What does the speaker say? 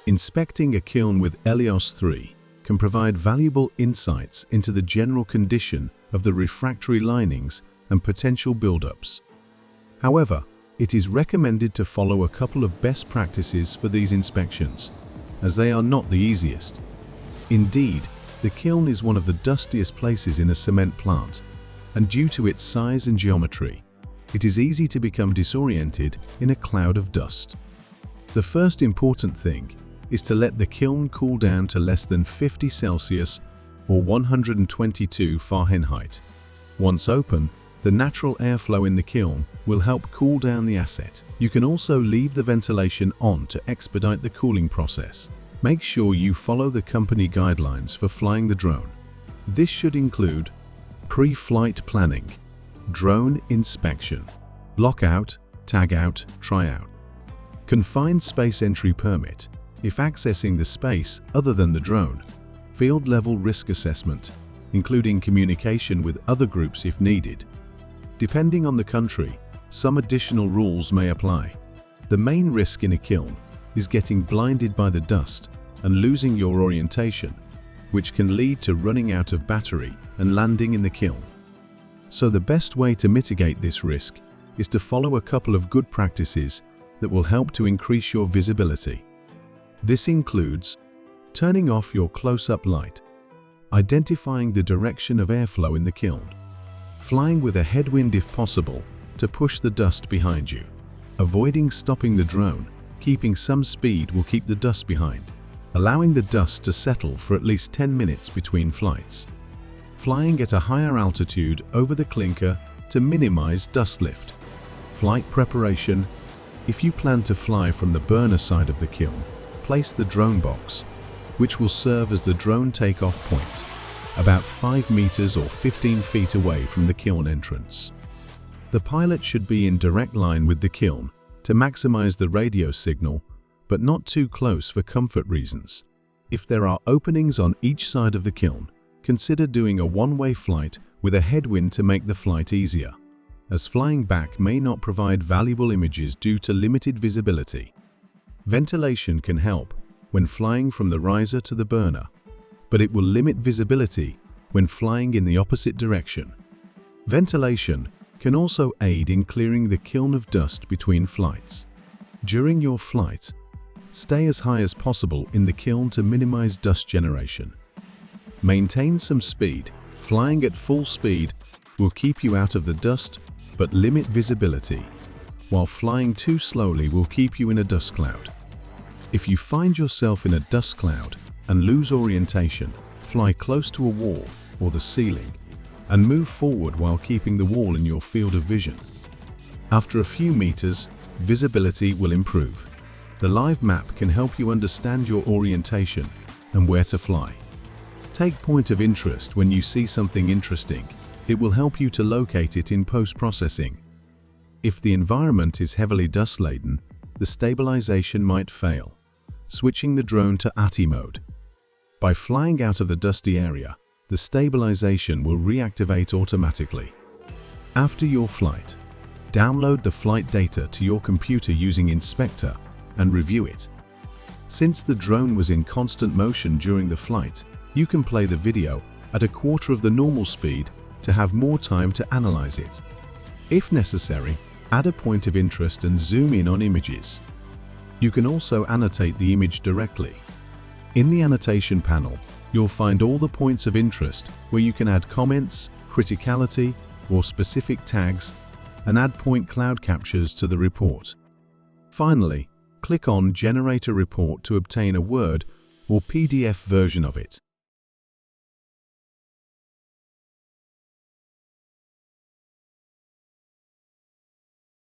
Inspecting a kiln with Elios 3 can provide valuable insights into the general condition of the refractory linings and potential buildups. However, it is recommended to follow a couple of best practices for these inspections, as they are not the easiest. Indeed, the kiln is one of the dustiest places in a cement plant, and due to its size and geometry, it is easy to become disoriented in a cloud of dust. The first important thing is to let the kiln cool down to less than 50 Celsius or 122 Fahrenheit. Once open, the natural airflow in the kiln will help cool down the asset. You can also leave the ventilation on to expedite the cooling process. Make sure you follow the company guidelines for flying the drone. This should include pre-flight planning, drone inspection, lockout, tagout, tryout, confined space entry permit, if accessing the space other than the drone, field level risk assessment, including communication with other groups if needed. Depending on the country, some additional rules may apply. The main risk in a kiln is getting blinded by the dust and losing your orientation, which can lead to running out of battery and landing in the kiln. So the best way to mitigate this risk is to follow a couple of good practices that will help to increase your visibility. This includes turning off your close-up light, identifying the direction of airflow in the kiln, flying with a headwind if possible to push the dust behind you, avoiding stopping the drone. Keeping some speed will keep the dust behind, allowing the dust to settle for at least 10 minutes between flights. Flying at a higher altitude over the clinker to minimize dust lift. Flight preparation. If you plan to fly from the burner side of the kiln, place the drone box, which will serve as the drone takeoff point, about 5 meters or 15 feet away from the kiln entrance. The pilot should be in direct line with the kiln to maximize the radio signal, but not too close for comfort reasons. If there are openings on each side of the kiln, consider doing a one-way flight with a headwind to make the flight easier, as flying back may not provide valuable images due to limited visibility. Ventilation can help when flying from the riser to the burner, but it will limit visibility when flying in the opposite direction. Ventilation can also aid in clearing the kiln of dust between flights. During your flight, stay as high as possible in the kiln to minimize dust generation. Maintain some speed. Flying at full speed will keep you out of the dust but limit visibility, while flying too slowly will keep you in a dust cloud. If you find yourself in a dust cloud and lose orientation, fly close to a wall or the ceiling and move forward while keeping the wall in your field of vision. After a few meters, visibility will improve. The live map can help you understand your orientation and where to fly. Take point of interest when you see something interesting. It will help you to locate it in post-processing. If the environment is heavily dust-laden, the stabilization might fail. Switching the drone to ATI mode. By flying out of the dusty area, the stabilization will reactivate automatically. After your flight, download the flight data to your computer using Inspector and review it. Since the drone was in constant motion during the flight, you can play the video at a quarter of the normal speed to have more time to analyze it. If necessary, add a point of interest and zoom in on images. You can also annotate the image directly. In the annotation panel, you'll find all the points of interest where you can add comments, criticality, or specific tags, and add point cloud captures to the report. Finally, click on Generate a Report to obtain a Word or PDF version of it.